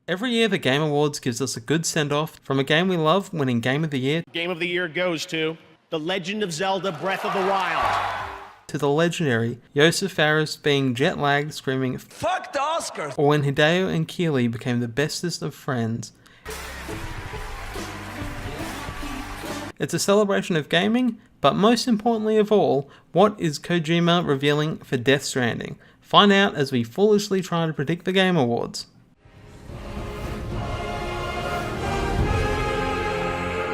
Every year, the Game Awards gives us a good send-off from a game we love winning Game of the Year. Game of the Year goes to The Legend of Zelda Breath of the Wild. To the legendary Joseph Fares being jet-lagged screaming "Fuck the Oscars!" Or when Hideo and Keighley became the bestest of friends. It's a celebration of gaming, but most importantly of all, what is Kojima revealing for Death Stranding? Find out as we foolishly try to predict the Game Awards.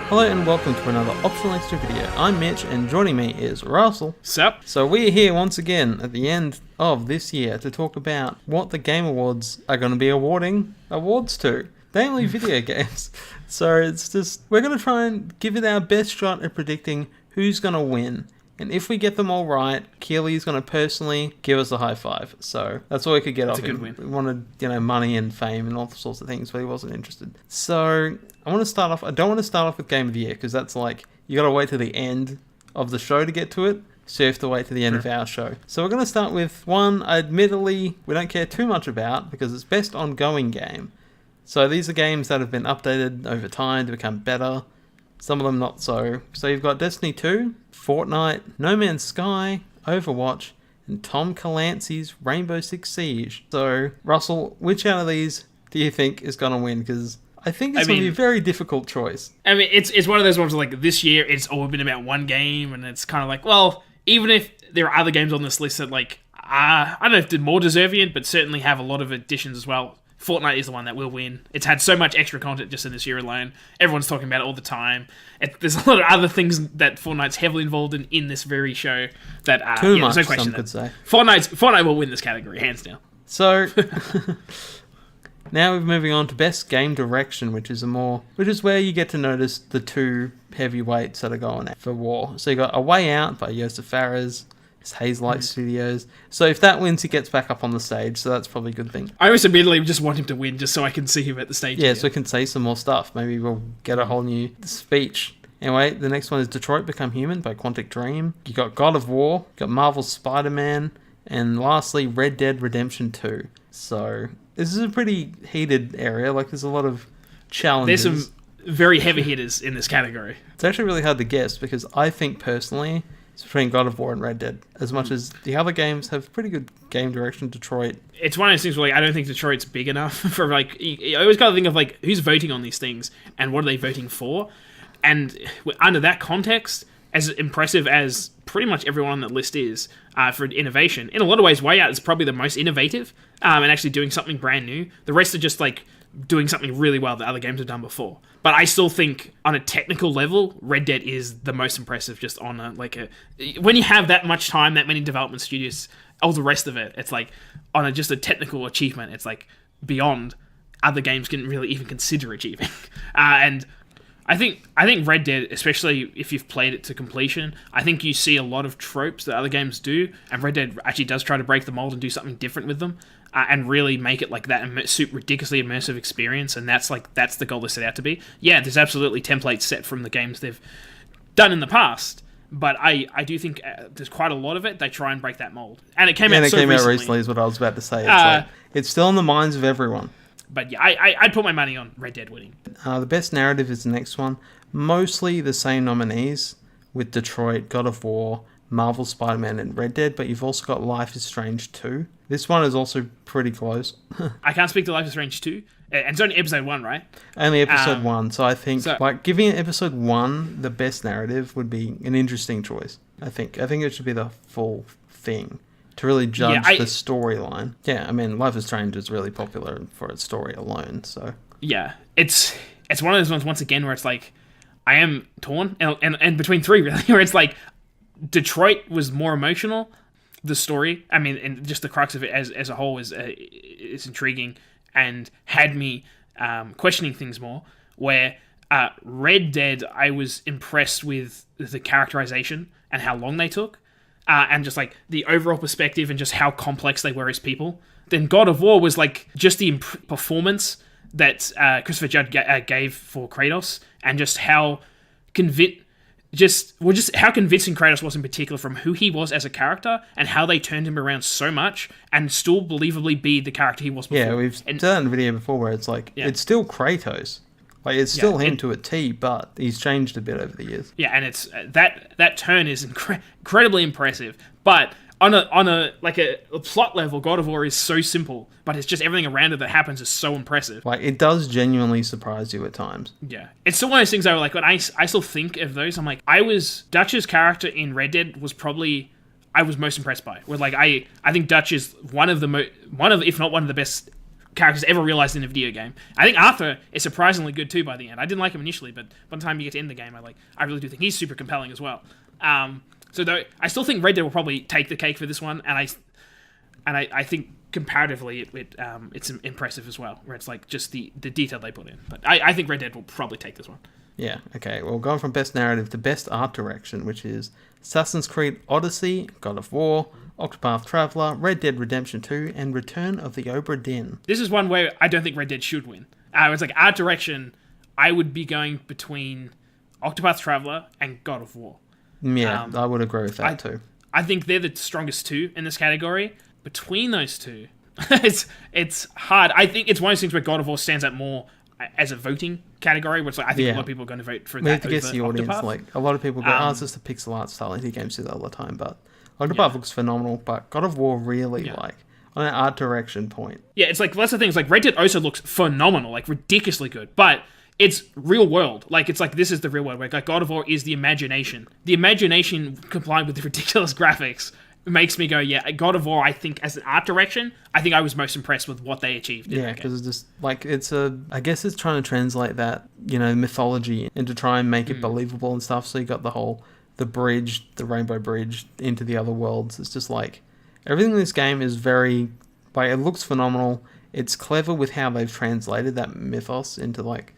Hello and welcome to another Optional Extra video. I'm Mitch and joining me is Russell. Sup? So we're here once again at the end of this year to talk about what the Game Awards are going to be awarding awards to. Namely video games. So it's just, we're going to try and give it our best shot at predicting who's going to win. And if we get them all right, Keighley's going to personally give us a high five. So that's all we could get off him. We wanted, money and fame and all sorts of things, but he wasn't interested. So I don't want to start off with Game of the Year, because that's like, you got to wait till the end of the show to get to it. So you have to wait to the end of our show. So we're going to start with one, admittedly, we don't care too much about, because it's best ongoing game. So these are games that have been updated over time to become better. Some of them not so. So you've got Destiny 2, Fortnite, No Man's Sky, Overwatch, and Tom Clancy's Rainbow Six Siege. So, Russell, which out of these do you think is going to win? Because I think it's going to be a very difficult choice. I mean, it's one of those ones where, like, this year it's all been about one game, and it's kind of like, well, even if there are other games on this list that, like, I don't know if they're more deserving, but certainly have a lot of additions as well. Fortnite is the one that will win. It's had so much extra content just in this year alone. Everyone's talking about it all the time. There's a lot of other things that Fortnite's heavily involved in this very show that too much, there's no question some could say. Fortnite will win this category, hands down. So now we're moving on to best game direction, which is where you get to notice the two heavyweights that are going for war. So you got A Way Out by Joseph Fares. It's Hazelight Studios. So if that wins, he gets back up on the stage, so that's probably a good thing. I always immediately just want him to win, just so I can see him at the stage. Yeah, so we can say some more stuff. Maybe we'll get a whole new speech. Anyway, the next one is Detroit Become Human by Quantic Dream. You got God of War, you got Marvel's Spider-Man, and lastly, Red Dead Redemption 2. So this is a pretty heated area. Like, there's a lot of challenges. There's some very heavy hitters in this category. It's actually really hard to guess, because I think personally it's between God of War and Red Dead. As much as the other games have pretty good game direction, Detroit. It's one of those things where, like, I don't think Detroit's big enough for, like, I always kind of think of, like, who's voting on these things and what are they voting for? And under that context, as impressive as pretty much everyone on that list is for innovation, in a lot of ways, Way Out is probably the most innovative and actually doing something brand new. The rest are just, like, doing something really well that other games have done before. But I still think, on a technical level, Red Dead is the most impressive, just on when you have that much time, that many development studios, all the rest of it, it's like, on just a technical achievement, it's like, beyond other games can really even consider achieving. And I think Red Dead, especially if you've played it to completion, I think you see a lot of tropes that other games do, and Red Dead actually does try to break the mold and do something different with them, and really make it like that ridiculously immersive experience, and that's the goal they set out to be. Yeah, there's absolutely templates set from the games they've done in the past, but I do think there's quite a lot of it they try and break that mold, and it came out recently is what I was about to say. It's still in the minds of everyone. But yeah, I'd put my money on Red Dead winning. The best narrative is the next one. Mostly the same nominees, with Detroit, God of War, Marvel, Spider-Man, and Red Dead, but you've also got Life is Strange 2. This one is also pretty close. I can't speak to Life is Strange 2, and it's only episode 1, right? Only episode 1, so I think giving episode 1 the best narrative would be an interesting choice. I think it should be the full thing to really judge the storyline. Yeah, I mean, Life is Strange is really popular for its story alone, so... Yeah, it's one of those ones, once again, where it's like, I am torn, and between three, really, where it's like, Detroit was more emotional. The story, I mean, and just the crux of it as a whole is intriguing and had me questioning things more. Where Red Dead, I was impressed with the characterization and how long they took, and just like the overall perspective and just how complex they were as people. Then God of War was like just the performance that Christopher Judd gave for Kratos, and just how just how convincing Kratos was in particular from who he was as a character and how they turned him around so much and still believably be the character he was before. Yeah, we've done a video before where it's like, it's still Kratos. Like, it's still him to a T, but he's changed a bit over the years. Yeah, and it's that turn is incredibly impressive. But on a plot level, God of War is so simple, but it's just everything around it that happens is so impressive. Like, it does genuinely surprise you at times. Yeah, it's still one of those things. Like when I still think of those, I'm like, Dutch's character in Red Dead was probably I was most impressed by. With like I think Dutch is one of if not one of the best characters ever realized in a video game. I think Arthur is surprisingly good too by the end. I didn't like him initially, but by the time you get to end the game, I really do think he's super compelling as well. So though I still think Red Dead will probably take the cake for this one, and I think comparatively it's impressive as well, where it's like just the detail they put in. But I think Red Dead will probably take this one. Yeah, okay. Well, going from best narrative to best art direction, which is Assassin's Creed Odyssey, God of War, Octopath Traveler, Red Dead Redemption 2, and Return of the Obra Dinn. This is one where I don't think Red Dead should win. It's like art direction, I would be going between Octopath Traveler and God of War. Yeah, I would agree with that too. I think they're the strongest two in this category. Between those two, it's hard. I think it's one of those things where God of War stands out more as a voting category, which I think a lot of people are going to vote for that. We have to guess the audience. Octopath. Like, a lot of people go, it's just a pixel art style. Indie games do that all the time, but Octopath looks phenomenal. But God of War really, like, on an art direction point. Yeah, it's like, that's the thing. It's like Red Dead also looks phenomenal, like ridiculously good, but it's real world. Like, it's like, this is the real world. Like, God of War is the imagination. The imagination combined with the ridiculous graphics makes me go, yeah, God of War, I think, as an art direction, I think I was most impressed with what they achieved. Yeah, because it's just, like, I guess it's trying to translate that, mythology and to try and make it believable and stuff. So you got the bridge, the Rainbow Bridge into the other worlds. It's just like, everything in this game is very, like, it looks phenomenal. It's clever with how they've translated that mythos into, like,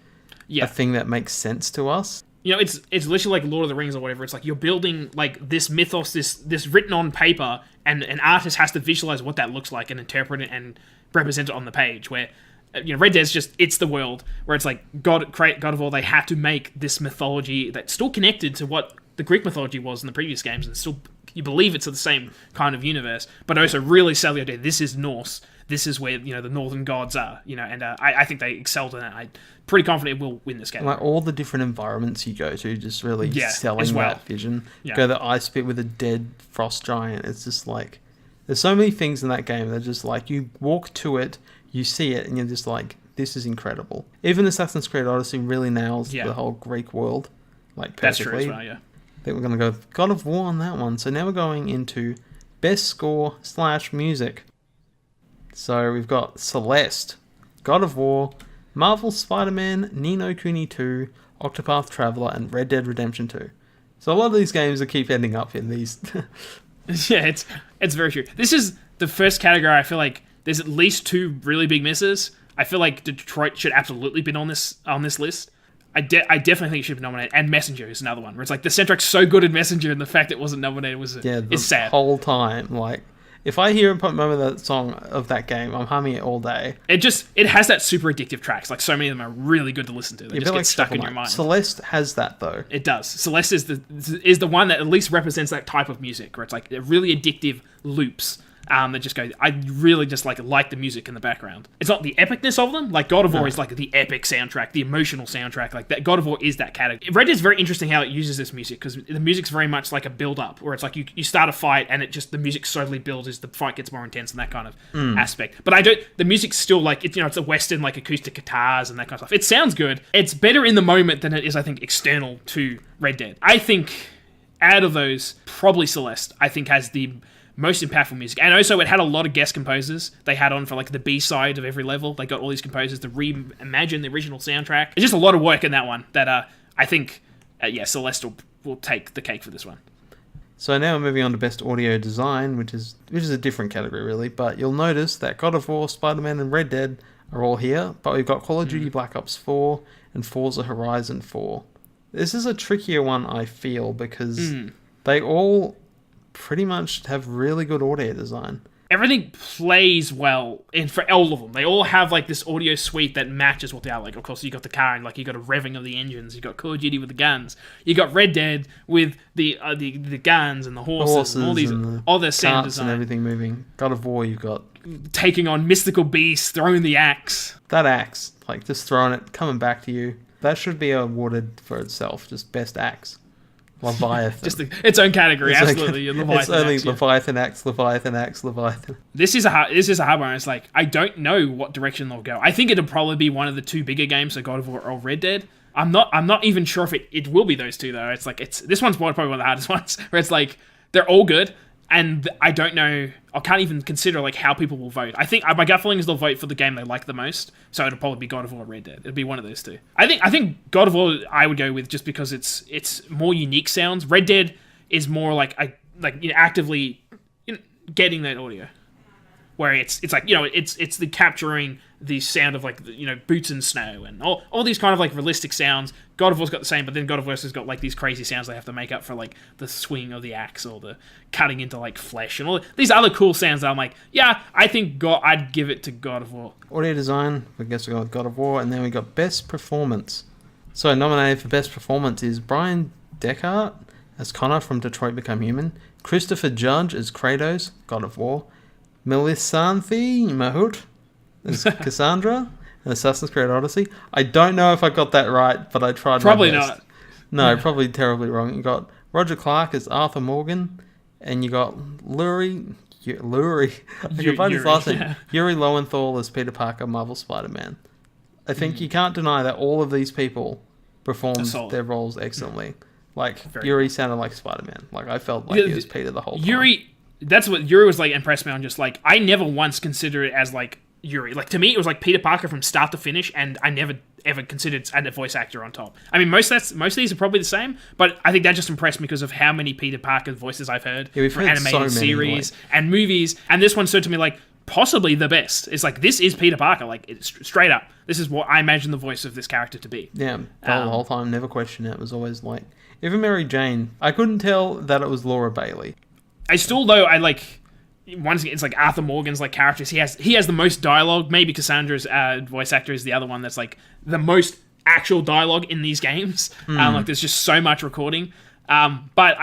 a thing that makes sense to us. It's literally like Lord of the Rings or whatever. It's like you're building like this mythos, this written on paper, and an artist has to visualize what that looks like and interpret it and represent it on the page. Where Red Dead's just, it's the world. Where it's like God of War, they had to make this mythology that's still connected to what the Greek mythology was in the previous games, and still you believe it's the same kind of universe, but also really sell the idea this is Norse. This is where the northern gods are, and I think they excelled in that. I'm pretty confident it will win this game. Like all the different environments you go to, just really selling that vision. Yeah. Go to the ice pit with a dead frost giant. It's just like, there's so many things in that game that just like, you walk to it, you see it, and you're just like, this is incredible. Even Assassin's Creed Odyssey really nails the whole Greek world, like, perfectly. That's true as well, yeah. I think we're going to go with God of War on that one. So now we're going into best score / music. So we've got Celeste, God of War, Marvel Spider-Man, Ni no Kuni 2, Octopath Traveler, and Red Dead Redemption 2. So a lot of these games that keep ending up in these. Yeah, it's very true. This is the first category I feel like there's at least two really big misses. I feel like Detroit should absolutely been on this list. I definitely think it should be nominated. And Messenger is another one where it's like the soundtrack's so good in Messenger, and the fact it wasn't nominated is sad. The whole time, like, if I hear a moment of that song of that game, I'm humming it all day. It has that super addictive tracks. Like, so many of them are really good to listen to. They just get stuck in your mind. Celeste has that though. It does. Celeste is the one that at least represents that type of music, where it's like really addictive loops. That just go, I really just like the music in the background. It's not the epicness of them. Like God of War is like the epic soundtrack, the emotional soundtrack. Like that, God of War is that category. Red Dead's very interesting how it uses this music, because the music's very much like a build-up, where it's like you start a fight and the music slowly builds as the fight gets more intense and that kind of aspect. But the music's still like, it's a Western like acoustic guitars and that kind of stuff. It sounds good. It's better in the moment than it is, I think, external to Red Dead. I think out of those, probably Celeste, I think, has the most impactful music. And also it had a lot of guest composers they had on for like the B-side of every level. They got all these composers to reimagine the original soundtrack. It's just a lot of work in that one that I think Celeste will take the cake for this one. So now we're moving on to best audio design, which is a different category really, but you'll notice that God of War, Spider-Man and Red Dead are all here, but we've got Call of Duty Black Ops 4 and Forza Horizon 4. This is a trickier one, I feel, because they all pretty much have really good audio design. everything plays well for all of them. They all have like this audio suite that matches what they are. Like, of course, you got the car and like you got a revving of the engines. You got Call of Duty with the guns. You got Red Dead with the guns and the horses and all these, all their sound design and everything moving. God of War, you've got taking on mystical beasts, throwing the axe. That axe, like just throwing it, coming back to you. That should be awarded for itself, just best axe. Leviathan. Just its own category, it's absolutely. Like, it's only Leviathan axe, Leviathan axe, Leviathan. This is a hard one. It's like, I don't know what direction they'll go. I think it'll probably be one of the two bigger games, so God of War or Red Dead. I'm not even sure if it will be those two though. It's like this one's probably one of the hardest ones, where it's like they're all good. And I don't know, I can't even consider like how people will vote. I think my gut feeling is they'll vote for the game they like the most. So it'll probably be God of War or Red Dead. It'll be one of those two. I think God of War I would go with just because it's more unique sounds. Red Dead is more like actively getting that audio. Where it's like, it's the capturing the sound of like, boots and snow and all these kind of like realistic sounds. God of War's got the same, but then God of War's has got like these crazy sounds they have to make up for like the swing of the axe or the cutting into like flesh and all these other cool sounds that I'm like, yeah, I think I'd give it to God of War. Audio design, I guess we got God of War, and then we got Best Performance. So nominated for Best Performance is Brian Deckard as Connor from Detroit Become Human, Christopher Judge as Kratos, God of War, Melissanthi Mahut as Cassandra in Assassin's Creed Odyssey. I don't know if I got that right, but I tried probably my best. Not. No, probably terribly wrong. You got Roger Clark as Arthur Morgan, and you got Yuri. I can find his last name. Yuri Lowenthal as Peter Parker, Marvel Spider-Man. I think you can't deny that all of these people performed their roles excellently. Like, Yuri sounded like Spider-Man. Like, I felt like he was Peter the whole time. That's what Yuri was like, impressed me on. Just like, I never once considered it as like Yuri. Like, to me, it was like Peter Parker from start to finish, and I never ever considered a voice actor on top. I mean, most of these are probably the same, but I think that just impressed me because of how many Peter Parker voices I've heard from animated series and movies, and this one stood to me like possibly the best. It's like, this is Peter Parker. Like, it's straight up. This is what I imagine the voice of this character to be. Yeah, the whole time, never questioned it. It was always like, even Mary Jane, I couldn't tell that it was Laura Bailey. I still, though, I like, once again, it's like Arthur Morgan's like characters. He has the most dialogue. Maybe Cassandra's voice actor is the other one that's like the most actual dialogue in these games. Like, there's just so much recording. But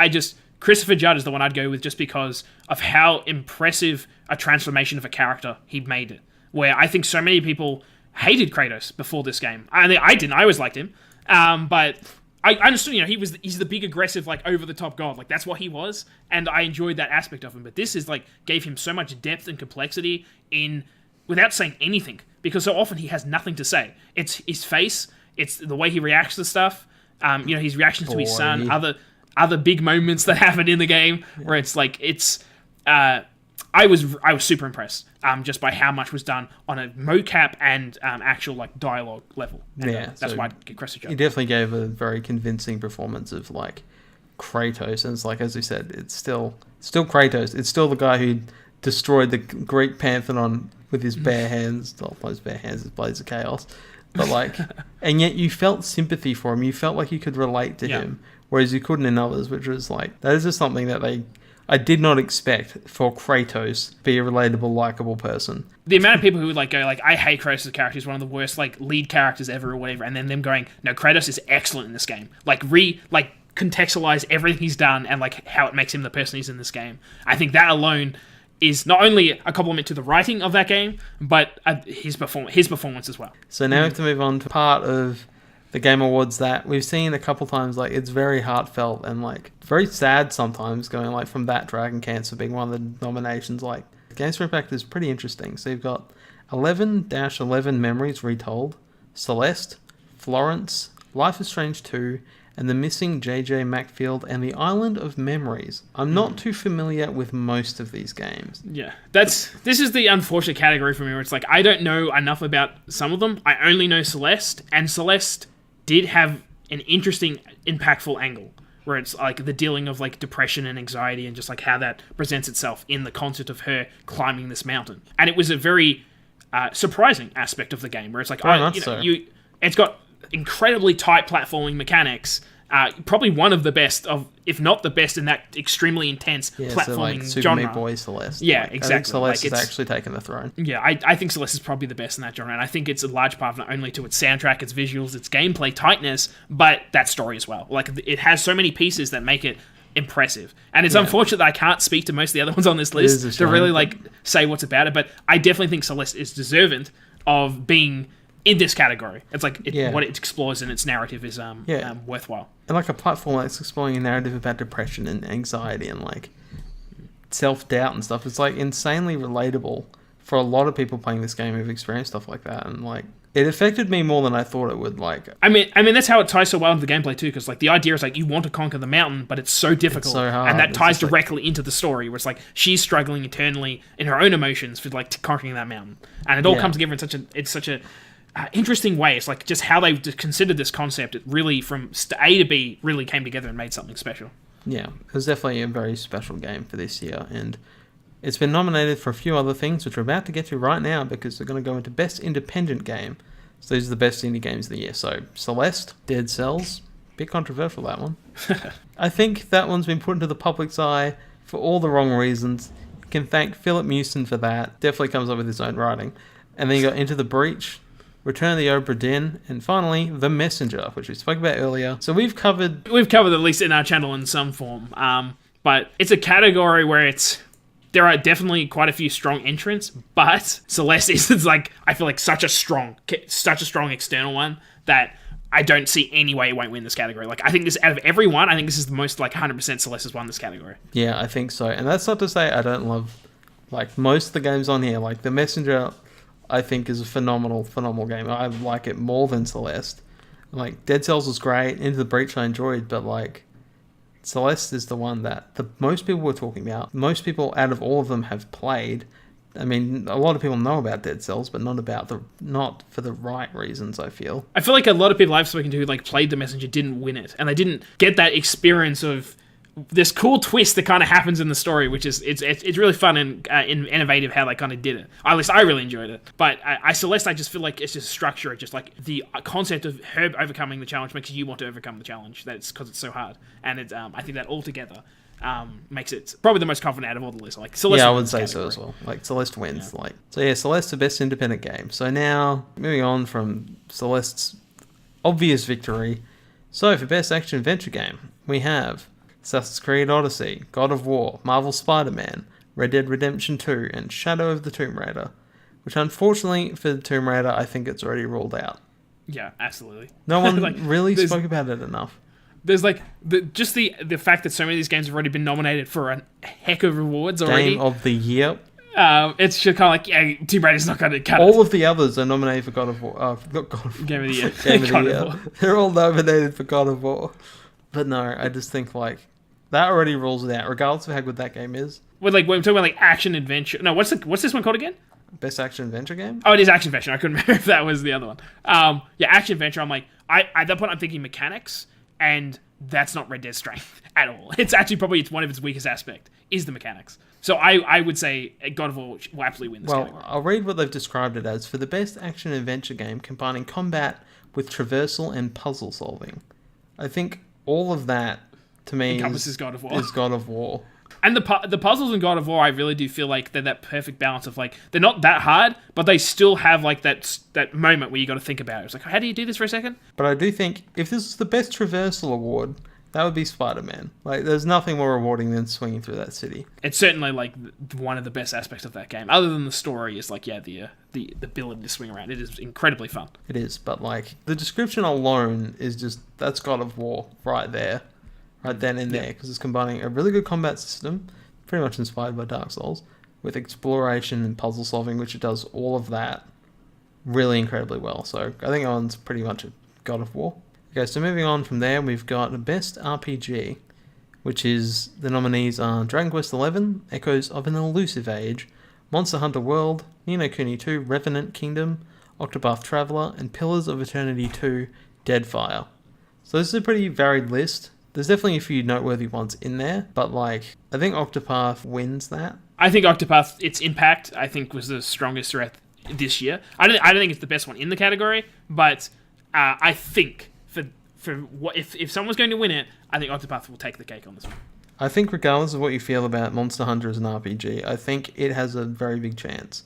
Christopher Judd is the one I'd go with just because of how impressive a transformation of a character he made it. Where I think so many people hated Kratos before this game. I didn't. I always liked him. But I understood, he's the big aggressive, like, over-the-top god. Like, that's what he was, and I enjoyed that aspect of him. But this is, like, gave him so much depth and complexity without saying anything. Because so often he has nothing to say. It's his face, it's the way he reacts to stuff, his reactions to his son, other big moments that happen in the game, where it's like, I was super impressed just by how much was done on a mocap and actual like dialogue level. And, that's why I'd get Christopher Judge. He definitely gave a very convincing performance of like Kratos, and it's like, as we said, it's still Kratos. It's still the guy who destroyed the Greek pantheon with his bare hands. Not those bare hands, his blades of chaos. But like, and yet you felt sympathy for him. You felt like you could relate to him, whereas you couldn't in others, which was like, that is just something that I did not expect for Kratos to be a relatable, likable person. The amount of people who would like go like, I hate Kratos' character, he's one of the worst like lead characters ever or whatever, and then them going, no, Kratos is excellent in this game. Like contextualize everything he's done and like how it makes him the person he's in this game. I think that alone is not only a compliment to the writing of that game, but his performance as well. So now we have to move on to part of the Game Awards that we've seen a couple times. Like, it's very heartfelt and like very sad sometimes, going like from that Dragon Cancer being one of the nominations. Like, Games for Impact is pretty interesting. So you've got 11-11 Memories Retold, Celeste, Florence, Life is Strange 2, and The Missing J.J. Macfield and The Island of Memories. I'm not too familiar with most of these games. Yeah, this is the unfortunate category for me where it's like, I don't know enough about some of them. I only know Celeste, and Celeste did have an interesting, impactful angle where it's like the dealing of like depression and anxiety and just like how that presents itself in the concept of her climbing this mountain. And it was a very surprising aspect of the game where it's like, it's got incredibly tight platforming mechanics, Probably one of the best of, if not the best, in that extremely intense platforming so like Super genre. Meat Boy, Celeste. Yeah, like, exactly. I think Celeste Like, has actually taken the throne. Yeah, I think Celeste is probably the best in that genre, and I think it's a large part of not only to its soundtrack, its visuals, its gameplay tightness, but that story as well. Like, it has so many pieces that make it impressive, and it's unfortunate that I can't speak to most of the other ones on this list to really like say what's about it, but I definitely think Celeste is deserving of being in this category. It's like what it explores in its narrative is worthwhile. And like a platform that's exploring a narrative about depression and anxiety and like self-doubt and stuff. It's like insanely relatable for a lot of people playing this game who've experienced stuff like that, and like it affected me more than I thought it would. Like, I mean that's how it ties so well into the gameplay too, because like the idea is like you want to conquer the mountain, but it's so difficult, so hard. And that ties directly into the story, where it's like she's struggling internally in her own emotions for like conquering that mountain, and it all comes together in such a interesting way. It's like just how they considered this concept. It really from A to B really came together and made something special. Yeah, it was definitely a very special game for this year, and it's been nominated for a few other things, which we're about to get to right now, because they're going to go into Best Independent Game. So these are the best indie games of the year. So Celeste, Dead Cells, bit controversial, that one. I think that one's been put into the public's eye for all the wrong reasons. You can thank Philip Mewson for that. Definitely comes up with his own writing. And then you got Into the Breach, Return of the Obra Dinn, and finally, The Messenger, which we spoke about earlier. So we've covered at least in our channel in some form. But it's a category where there are definitely quite a few strong entrants, but Celeste is like, I feel like such a strong external one that I don't see any way it won't win this category. Like, I think this, out of everyone, I think this is the most like 100% Celeste has won this category. Yeah, I think so. And that's not to say I don't love like most of the games on here. Like The Messenger, I think is a phenomenal game. I like it more than Celeste. Like Dead Cells was great. Into the Breach I enjoyed, but like Celeste is the one that the most people were talking about. Most people out of all of them have played. I mean, a lot of people know about Dead Cells, but not for the right reasons, I feel. I feel like a lot of people I've spoken to who like played The Messenger didn't win it, and they didn't get that experience of this cool twist that kind of happens in the story, which is it's really fun and innovative how they kind of did it. At least I really enjoyed it. But Celeste, I just feel like it's just structure. It's just like the concept of her overcoming the challenge makes you want to overcome the challenge. That's because it's so hard, and I think that all together makes it probably the most confident out of all the lists. Like Celeste, I would say so as well. Like Celeste wins. Yeah. Celeste's the best independent game. So now moving on from Celeste's obvious victory. So for best action adventure game, we have Assassin's Creed Odyssey, God of War, Marvel Spider-Man, Red Dead Redemption 2, and Shadow of the Tomb Raider, which unfortunately for the Tomb Raider, I think it's already ruled out. Yeah, absolutely. No one really spoke about it enough. There's like the fact that so many of these games have already been nominated for a heck of rewards already. Game of the Year. It's just kind of like, Tomb Raider's not going to cut all of the others are nominated for God of War. Game of the Year. Game of the Year. They're all nominated for God of War. But no, I just think like that already rules it out, regardless of how good that game is. When we're talking about like action adventure. No, what's this one called again? Best action adventure game? Oh, it is action adventure. I couldn't remember if that was the other one. Yeah, action adventure. I'm like, at that point I'm thinking mechanics, and that's not Red Dead's strength at all. It's actually probably one of its weakest aspect is the mechanics. So I would say God of War will absolutely win this category. I'll read what they've described it as. For the best action adventure game combining combat with traversal and puzzle solving. I think all of that to me encompasses God of War. Is God of War. And the puzzles in God of War, I really do feel like they're that perfect balance of like they're not that hard, but they still have like that moment where you got to think about it. It's like, how do you do this for a second? But I do think if this is the best traversal award, that would be Spider-Man. Like, there's nothing more rewarding than swinging through that city. It's certainly like one of the best aspects of that game, other than the story. Is like the ability to swing around. It is incredibly fun. It is, but like the description alone is just that's God of War right there. Right then and there, because it's combining a really good combat system, pretty much inspired by Dark Souls, with exploration and puzzle solving, which it does all of that really incredibly well. So I think that one's pretty much a God of War. Okay, so moving on from there, we've got the Best RPG, which is the nominees are Dragon Quest XI, Echoes of an Elusive Age, Monster Hunter World, Ni no Kuni 2, Revenant Kingdom, Octopath Traveler, and Pillars of Eternity 2, Deadfire. So this is a pretty varied list. There's definitely a few noteworthy ones in there, but like I think Octopath wins that. I think Octopath, its impact, I think was the strongest throughout this year. I don't think it's the best one in the category, but I think for what if someone's going to win it, I think Octopath will take the cake on this one. I think regardless of what you feel about Monster Hunter as an RPG, I think it has a very big chance.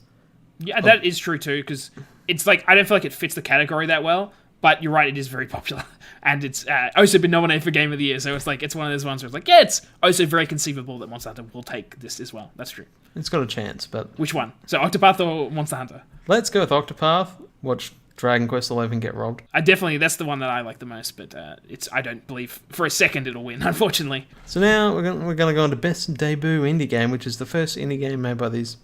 Yeah, that is true too, because it's like, I don't feel like it fits the category that well, but you're right, it is very popular. And it's also been nominated for Game of the Year, so it's like, it's one of those ones where it's like, yeah, it's also very conceivable that Monster Hunter will take this as well. That's true. It's got a chance, but... Which one? So Octopath or Monster Hunter? Let's go with Octopath. Watch Dragon Quest XI get robbed. That's the one that I like the most, but I don't believe for a second it'll win, unfortunately. So now we're gonna go on to Best Debut Indie Game, which is the first indie game made by these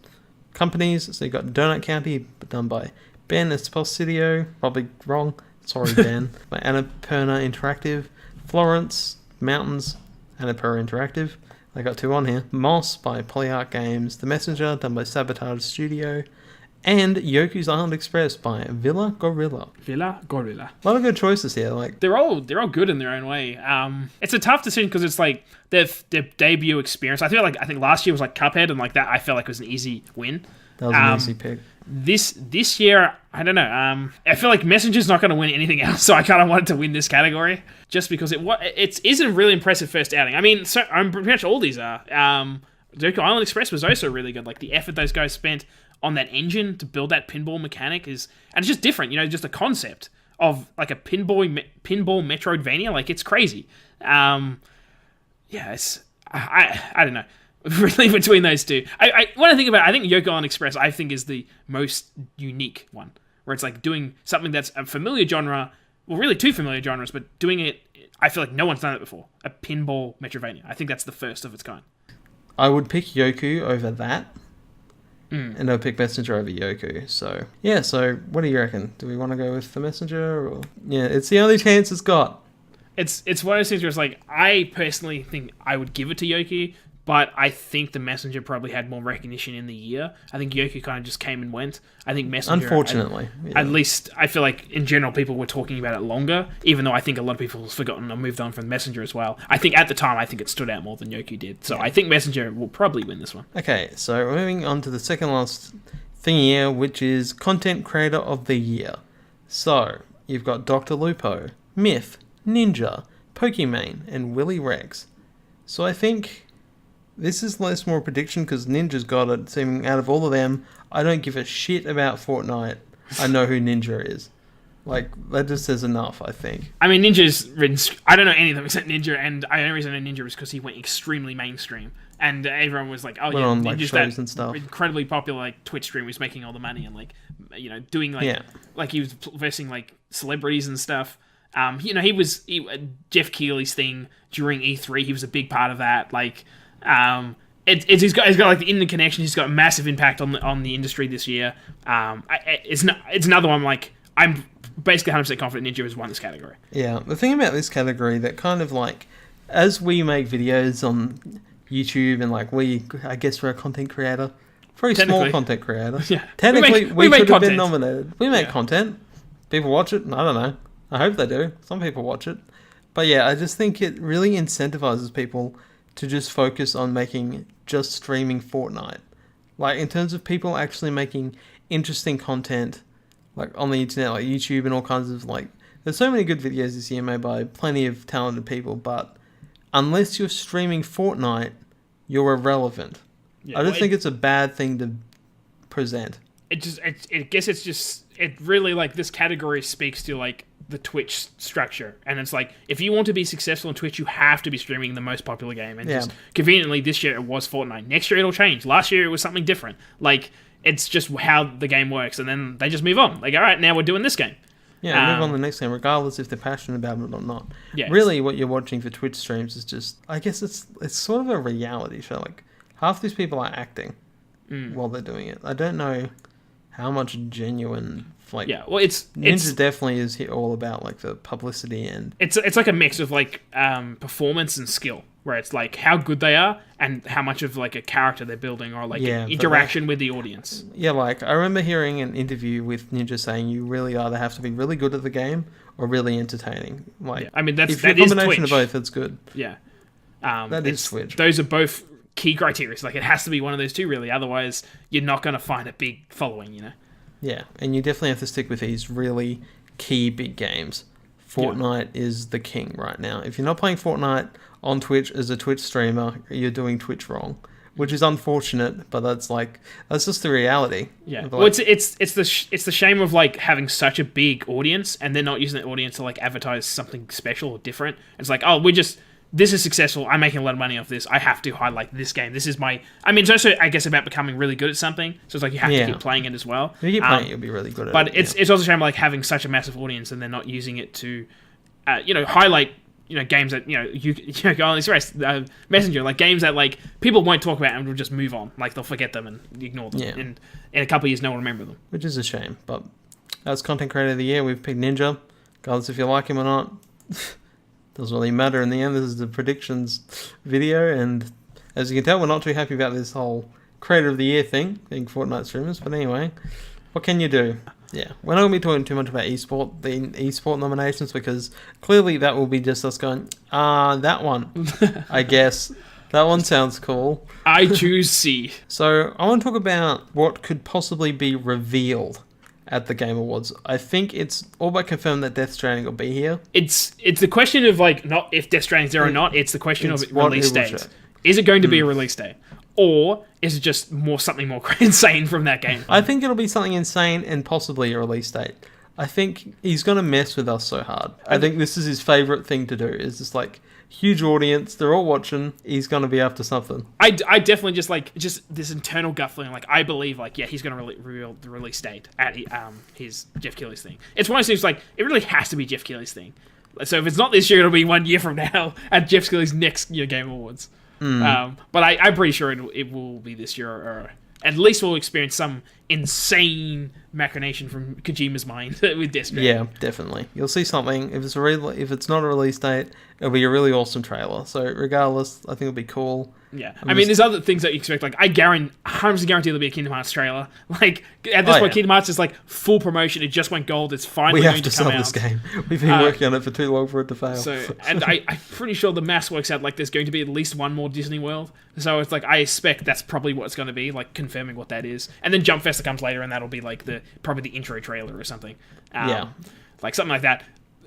companies. So you got Donut County, done by Ben Esposito, probably wrong. Sorry, Ben. By Annapurna Interactive, Florence Mountains, Annapurna Interactive. They got 2 on here. Moss by Polyarch Games, The Messenger, done by Sabotage Studio, and Yoku's Island Express by Villa Gorilla. Villa Gorilla. A lot of good choices here. Like they're all good in their own way. It's a tough decision because it's like their debut experience. I think last year was like Cuphead, and like that I felt like it was an easy win. That was an easy pick. This year, I don't know. I feel like Messenger's not going to win anything else, so I kind of wanted to win this category just because it is a really impressive first outing. I mean, so pretty much all these are. Yoku Island Express was also really good. Like the effort those guys spent on that engine to build that pinball mechanic and it's just different. You know, just the concept of like a pinball Metroidvania. Like it's crazy. I don't know. Really, between those two, when I think about it, I think Yoku Island Express, I think, is the most unique one, where it's like doing something that's a familiar genre, well, really 2 familiar genres, but doing it, I feel like no one's done it before, a pinball Metroidvania. I think that's the first of its kind. I would pick Yoku over that, and I would pick Messenger over Yoku. So, yeah, so what do you reckon? Do we want to go with the Messenger? Or... Yeah, it's the only chance it's got. It's one of those things where it's like, I personally think I would give it to Yoku, but I think the Messenger probably had more recognition in the year. I think Yoku kind of just came and went. I think Messenger... Unfortunately. At least, I feel like, in general, people were talking about it longer, even though I think a lot of people have forgotten or moved on from Messenger as well. I think, at the time, it stood out more than Yoku did. So I think Messenger will probably win this one. Okay, so we're moving on to the second last thing here, which is Content Creator of the Year. So, you've got Dr. Lupo, Myth, Ninja, Pokimane, and Willy Rex. So I think... This is less more a prediction because Ninja's got it. Seeming out of all of them, I don't give a shit about Fortnite. I know who Ninja is. Like, that just says enough, I think. I mean, Ninja's written... I don't know any of them except Ninja, and the only reason I know Ninja was because he went extremely mainstream. And everyone was like, oh yeah, on, Ninja's shows that and stuff. Incredibly popular like Twitch stream was making all the money and like, you know, doing like... Yeah. Like, he was versing like celebrities and stuff. You know, Geoff Keighley's thing during E3, he was a big part of that. Like... he's got like the internet connection. He's got a massive impact on the industry this year. It's another one like I'm basically 100% confident Ninja has won this category. Yeah, the thing about this category that kind of like as we make videos on YouTube and like I guess we're a content creator, very small content creator. Yeah, technically we make could have content. been nominated. We make content. People watch it. I don't know. I hope they do. Some people watch it, but yeah, I just think it really incentivizes people to just focus on making just streaming Fortnite. Like, in terms of people actually making interesting content, like, on the internet, like YouTube and all kinds of, like... There's so many good videos this year made by plenty of talented people, but unless you're streaming Fortnite, you're irrelevant. Yeah, I don't think it's a bad thing to present. It really, like, this category speaks to, like, the Twitch structure, and it's like if you want to be successful on Twitch, you have to be streaming the most popular game. And just conveniently, this year it was Fortnite. Next year it'll change. Last year it was something different. Like it's just how the game works, and then they just move on. Like, all right, now we're doing this game. Yeah, move on to the next game, regardless if they're passionate about it or not. Yeah, really, what you're watching for Twitch streams is just, I guess it's sort of a reality show. Like half these people are acting while they're doing it. I don't know how much genuine. Like, yeah, well, Ninja definitely is all about like the publicity and it's like a mix of like performance and skill, where it's like how good they are and how much of like a character they're building or like interaction with the audience. Yeah, like I remember hearing an interview with Ninja saying you really either have to be really good at the game or really entertaining. Like, I mean, if you're a combination of both, it's good. Yeah, that is Twitch. Those are both key criteria. Like, it has to be one of those two, really. Otherwise, you're not going to find a big following. You know. Yeah, and you definitely have to stick with these really key big games. Fortnite is the king right now. If you're not playing Fortnite on Twitch as a Twitch streamer, you're doing Twitch wrong, which is unfortunate, but that's just the reality. Yeah. Well, it's the shame of like having such a big audience and then not using that audience to like advertise something special or different. It's like, oh, this is successful. I'm making a lot of money off this. I have to highlight this game. This is my... I mean, it's also, I guess, about becoming really good at something. So it's like you have to keep playing it as well. If you keep playing it, you'll be really good at it. But it's also a shame like having such a massive audience and then not using it to, highlight, games that, you go on this rest, Messenger, like games that like people won't talk about and will just move on. Like they'll forget them and ignore them. Yeah. And in a couple of years, no one will remember them. Which is a shame. But as Content Creator of the Year, we've picked Ninja. Regardless if you like him or not. Doesn't really matter in the end. This is the predictions video, and as you can tell, we're not too happy about this whole Creator of the Year thing, being Fortnite streamers, but anyway, what can you do? Yeah, we're not going to be talking too much about the esport nominations, because clearly that will be just us going, that one, I guess. That one sounds cool. I choose C. So, I want to talk about what could possibly be revealed at the Game Awards. I think it's all but confirmed that Death Stranding will be here. It's the question of like not if Death Stranding's there or not. It's the question of release date. Is it going to be a release date, or is it just something more insane from that game? I think it'll be something insane and possibly a release date. I think he's going to mess with us so hard. I think this is his favorite thing to do. Is just like huge audience, they're all watching. He's going to be after something. I definitely just this internal gut feeling. Like I believe, like he's going to reveal the release date at his Geoff Keighley's thing. It's one of those things like it really has to be Geoff Keighley's thing. So if it's not this year, it'll be 1 year from now at Geoff Keighley's next Game Awards. But I'm pretty sure it will be this year, or at least we'll experience some insane machination from Kojima's mind with Death Stranding. Yeah, definitely. You'll see something. If it's not a release date, it'll be a really awesome trailer. So regardless, I think it'll be cool. Yeah, I mean, there's other things that you expect. Like, I 100% guarantee there'll be a Kingdom Hearts trailer. Like, at this point, Kingdom Hearts is like full promotion. It just went gold. It's finally going to come out. We have to sell this game. We've been working on it for too long for it to fail. So, and I'm pretty sure the math works out like there's going to be at least one more Disney World. So it's like I expect that's probably what it's going to be, like confirming what that is. And then Jump Festa comes later, and that'll be like probably the intro trailer or something. Like something like that.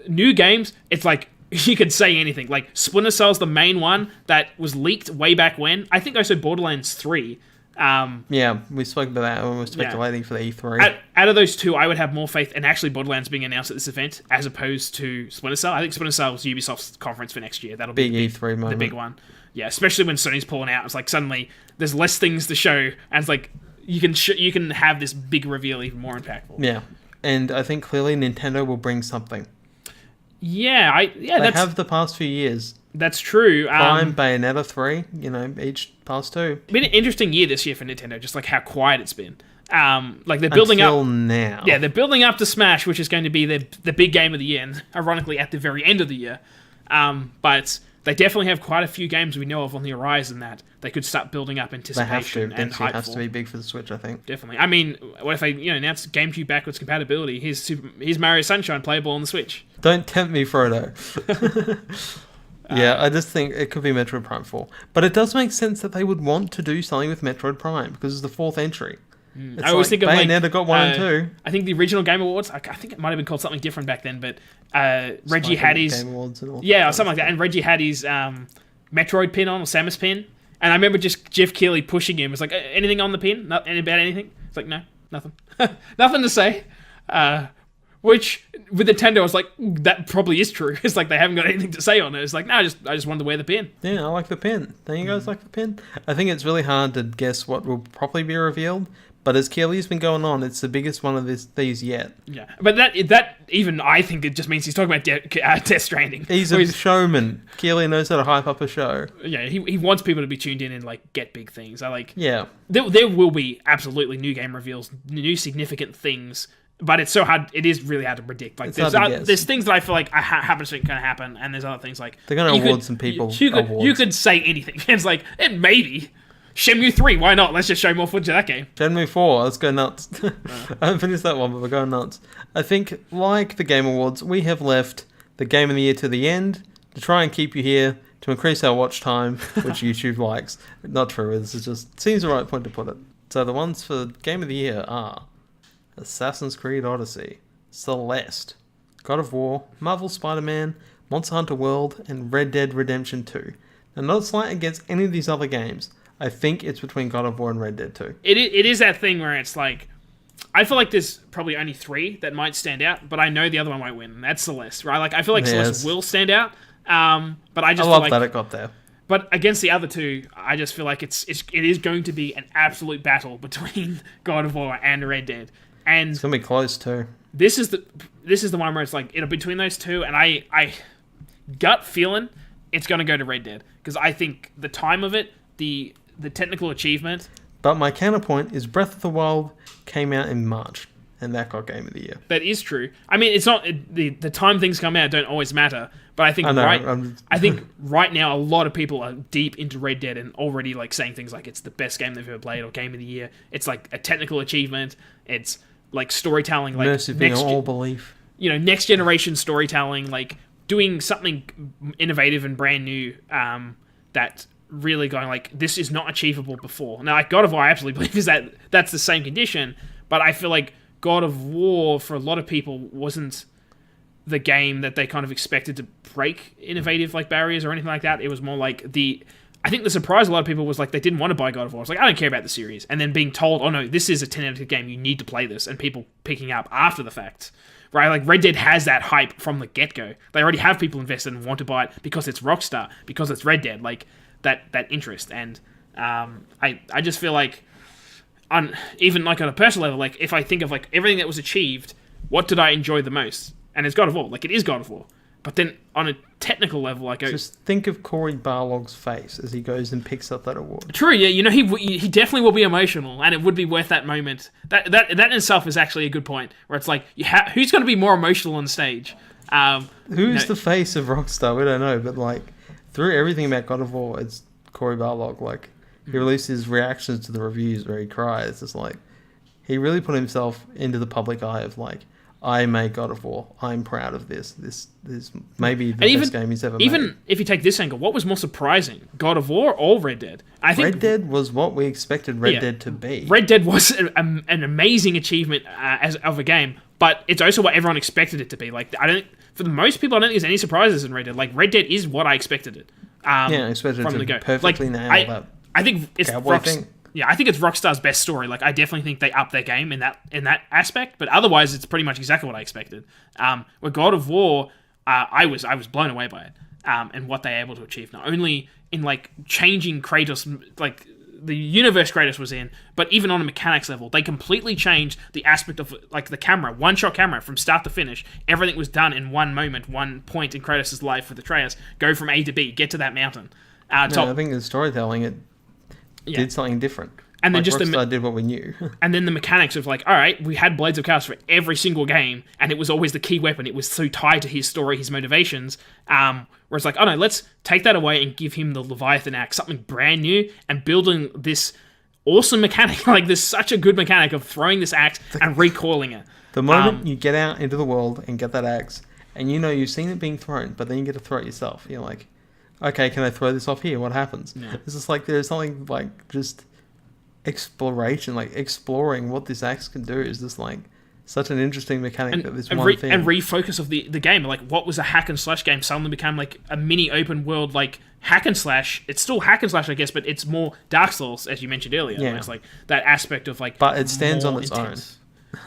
New games, it's like. You could say anything. Like, Splinter Cell's the main one that was leaked way back when. I think I said Borderlands 3. Yeah, we spoke about that when we were speculating for the E3. Out of those two, I would have more faith in actually Borderlands being announced at this event as opposed to Splinter Cell. I think Splinter Cell is Ubisoft's conference for next year. That'll be big E3 moment. The big one. Yeah, especially when Sony's pulling out. It's like suddenly there's less things to show, and it's like you can have this big reveal even more impactful. Yeah, and I think clearly Nintendo will bring something. Yeah, they have the past few years. That's true. Bayonetta 3, each past two. It's been an interesting year this year for Nintendo, just like how quiet it's been. Like they're building Until up now. Yeah, they're building up to Smash, which is going to be the big game of the year, and ironically at the very end of the year. But they definitely have quite a few games we know of on the horizon that they could start building up anticipation and hype for. It has to be big for the Switch, I think. Definitely. I mean, what if they announce GameCube backwards compatibility? Here's Mario Sunshine playable on the Switch. Don't tempt me, Frodo. Yeah, I just think it could be Metroid Prime 4. But it does make sense that they would want to do something with Metroid Prime, because it's the fourth entry. I always think of Bayonetta got 1 and 2. I think the original Game Awards, I think it might have been called something different back then, but Reggie had his... Game Awards and all something like that. And Reggie had his Metroid pin on, or Samus pin. And I remember just Geoff Keighley pushing him. It's like, anything on the pin? About anything? It's like, no, nothing. Nothing to say. Which, with Nintendo, I was like, that probably is true. It's like, they haven't got anything to say on it. It's like, no, I just wanted to wear the pin. Yeah, I like the pin. Don't you guys like the pin? I think it's really hard to guess what will probably be revealed. But as Keighley's been going on, it's the biggest one of these yet. Yeah, but that even I think it just means he's talking about Death Stranding. He's a showman. Keighley knows how to hype up a show. Yeah, he wants people to be tuned in and like get big things. Yeah. There will be absolutely new game reveals, new significant things. But it's so hard. It is really hard to predict. Like there's things that I feel like I happen to think going to happen, and there's other things like they're going to award some people. You could say anything. It's like maybe. Shenmue 3, why not? Let's just show more footage of that game. Shenmue 4, let's go nuts. I haven't finished that one, but we're going nuts. I think, like the Game Awards, we have left the Game of the Year to the end to try and keep you here, to increase our watch time, which YouTube likes. Not true, this is just seems the right point to put it. So the ones for Game of the Year are Assassin's Creed Odyssey, Celeste, God of War, Marvel Spider-Man, Monster Hunter World, and Red Dead Redemption 2. Now, not a slight against any of these other games. I think it's between God of War and Red Dead 2. It is that thing where it's like, I feel like there's probably only 3 that might stand out, but I know the other one won't win. And that's Celeste, right? Like, I feel like Celeste will stand out, but I just love feel like, that it got there. But against the other 2, I just feel like it is going to be an absolute battle between God of War and Red Dead, and It's gonna be close too. This is the one where it's like between those 2, and I gut feeling it's going to go to Red Dead because I think the time of it, the technical achievement. But my counterpoint is Breath of the Wild came out in March, and that got Game of the Year. That is true. I mean, it's not the time things come out don't always matter, but I think I think right now a lot of people are deep into Red Dead and already like saying things like it's the best game they've ever played or Game of the Year. It's like a technical achievement. It's like storytelling, like immersive in all belief. Next generation storytelling, like doing something innovative and brand new. That really going like this is not achievable before. Now, like God of War, I absolutely believe that's the same condition, but I feel like God of War for a lot of people wasn't the game that they kind of expected to break innovative like barriers or anything like that. It was more like I think the surprise a lot of people was like they didn't want to buy God of War. It's like I don't care about the series, and then being told, oh no, this is a 10 out of 10 game, you need to play this, and people picking up after the fact. Right, like Red Dead has that hype from the get-go. They already have people invested and want to buy it because it's Rockstar, because it's Red Dead, like that interest. And I just feel like, even like on a personal level, like if I think of like everything that was achieved, what did I enjoy the most? And it's God of War. Like it is God of War. But then on a technical level, I go... Just think of Cory Barlog's face as he goes and picks up that award. True, yeah. He definitely will be emotional, and it would be worth that moment. That in itself is actually a good point, where it's like, who's going to be more emotional on stage? Who's the face of Rockstar? We don't know, but like through everything about God of War, it's Cory Barlog. Like he released his reactions to the reviews where he cries. It's like he really put himself into the public eye of like, I made God of War. I'm proud of this. This is maybe the best game he's ever made. Even if you take this angle, what was more surprising, God of War or Red Dead? I think Red Dead was what we expected Red Dead to be. Red Dead was an amazing achievement of a game, but it's also what everyone expected it to be. Like for the most people, I don't think there's any surprises in Red Dead. Like Red Dead is what I expected it. I expected it to perfectly nail that. I think it's cowboy thing. Yeah, I think it's Rockstar's best story. Like, I definitely think they upped their game in that aspect. But otherwise, it's pretty much exactly what I expected. With God of War, I was blown away by it and what they're able to achieve. Not only in like changing Kratos, like the universe Kratos was in, but even on a mechanics level, they completely changed the aspect of like the camera, one-shot camera from start to finish. Everything was done in one moment, one point in Kratos' life with Atreus. Go from A to B, get to that mountain. I think the storytelling did something different. And then like just Rockstar did what we knew. And then the mechanics of like, all right, we had Blades of Chaos for every single game, and it was always the key weapon. It was so tied to his story, his motivations. Where it's like, oh no, let's take that away and give him the Leviathan axe, something brand new, and building this awesome mechanic. Like, there's such a good mechanic of throwing this axe and recoiling it. The moment you get out into the world and get that axe, and you know you've seen it being thrown, but then you get to throw it yourself. You're like, okay, can I throw this off here? What happens? Yeah. It's just like there's something like just exploration, like exploring what this axe can do is just like such an interesting mechanic that this one thing... And refocus of the game. Like, what was a hack and slash game suddenly became like a mini open world, like hack and slash. It's still hack and slash, I guess, but it's more Dark Souls, as you mentioned earlier. Yeah. It's like that aspect of like... But it stands on its intense.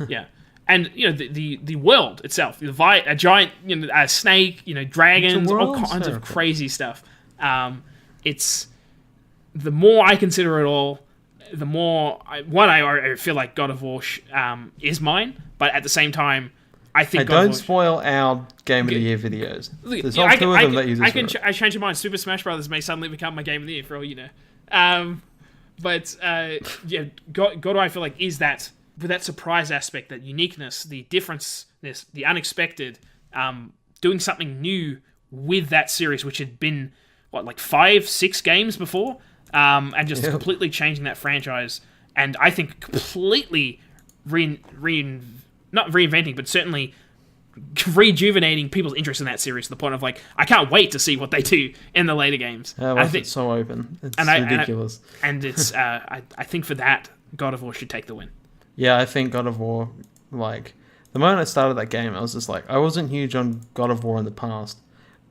Yeah. And, you know, the world itself, a giant, you know, a snake, you know, dragons, all kinds of crazy stuff. It's... The more I consider it all, the more... I feel like God of War is mine, but at the same time, I think God of War... Don't spoil our Game of the Year videos. There's not two of them that you just... I change your mind. Super Smash Brothers may suddenly become my Game of the Year, for all you know. But, yeah, God, I feel like, is that... With that surprise aspect, that uniqueness, the differenceness, the unexpected, doing something new with that series, which had been, like 5-6 games before, and just completely changing that franchise, and I think completely not reinventing, but certainly rejuvenating people's interest in that series to the point of like, I can't wait to see what they do in the later games. I think it's so open. It's ridiculous. And it's, I think for that, God of War should take the win. Yeah, I think God of War, like, The moment I started that game, I was just like, I wasn't huge on God of War in the past,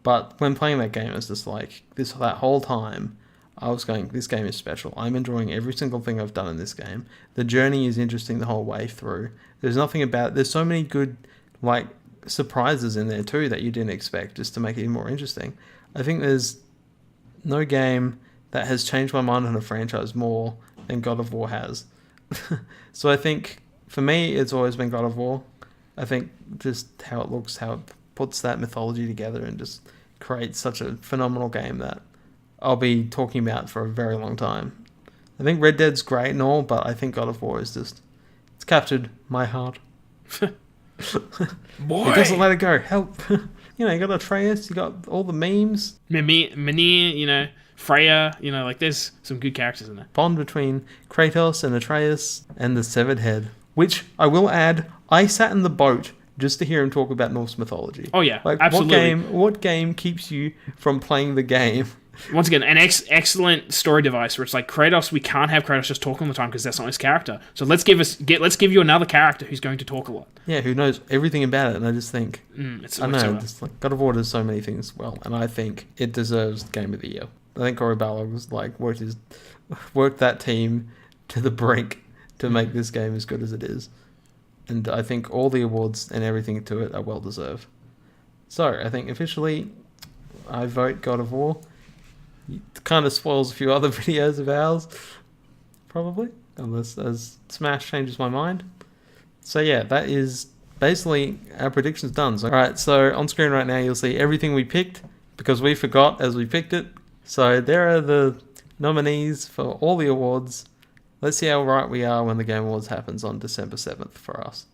but when playing that game, it was just like, that whole time, I was going, this game is special. I'm enjoying every single thing I've done in this game. The journey is interesting the whole way through. There's nothing about, there's so many good, like, surprises in there too that you didn't expect, just to make it even more interesting. I think there's no game that has changed my mind on a franchise more than God of War has. So I think, for me, it's always been God of War. I think just how it looks, how it puts that mythology together and just creates such a phenomenal game that I'll be talking about for a very long time. I think Red Dead's great and all, but I think God of War is just, it's captured my heart. Boy. It doesn't let it go. Help. You know, you got Atreus, you got all the memes. Mimir, you know, Freya, you know, like there's some good characters in there. Bond between Kratos and Atreus and the Severed Head. Which, I will add, I sat in the boat just to hear him talk about Norse mythology. Oh yeah, like, absolutely. What game keeps you from playing the game? Once again, an excellent story device where it's like Kratos. We can't have Kratos just talk all the time because that's not his character. So let's give you another character who's going to talk a lot. Yeah, who knows everything about it. And I just think, it's I don't know, just like God of War does so many things well, and I think it deserves Game of the Year. I think Cory Balrog's like worked that team to the brink to make this game as good as it is, and I think all the awards and everything to it are well deserved. So I think officially, I vote God of War. It kind of spoils a few other videos of ours, probably, unless as Smash changes my mind. So yeah, that is basically our predictions done. So, alright, so on screen right now you'll see everything we picked, because we forgot as we picked it. So there are the nominees for all the awards. Let's see how right we are when the Game Awards happens on December 7th for us.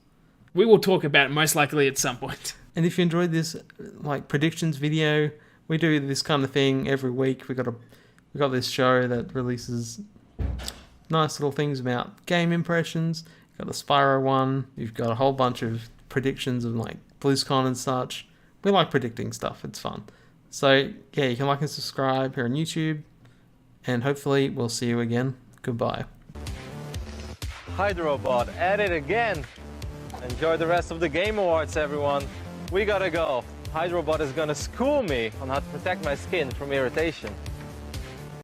We will talk about it most likely at some point. And if you enjoyed this like predictions video, we do this kind of thing every week. We got this show that releases nice little things about game impressions. You've got the Spyro one. You've got a whole bunch of predictions of like BlizzCon and such. We like predicting stuff. It's fun. So yeah, you can like and subscribe here on YouTube, and hopefully we'll see you again. Goodbye. Hydrobot at it again. Enjoy the rest of the Game Awards, everyone. We gotta go. Hydrobot is gonna school me on how to protect my skin from irritation.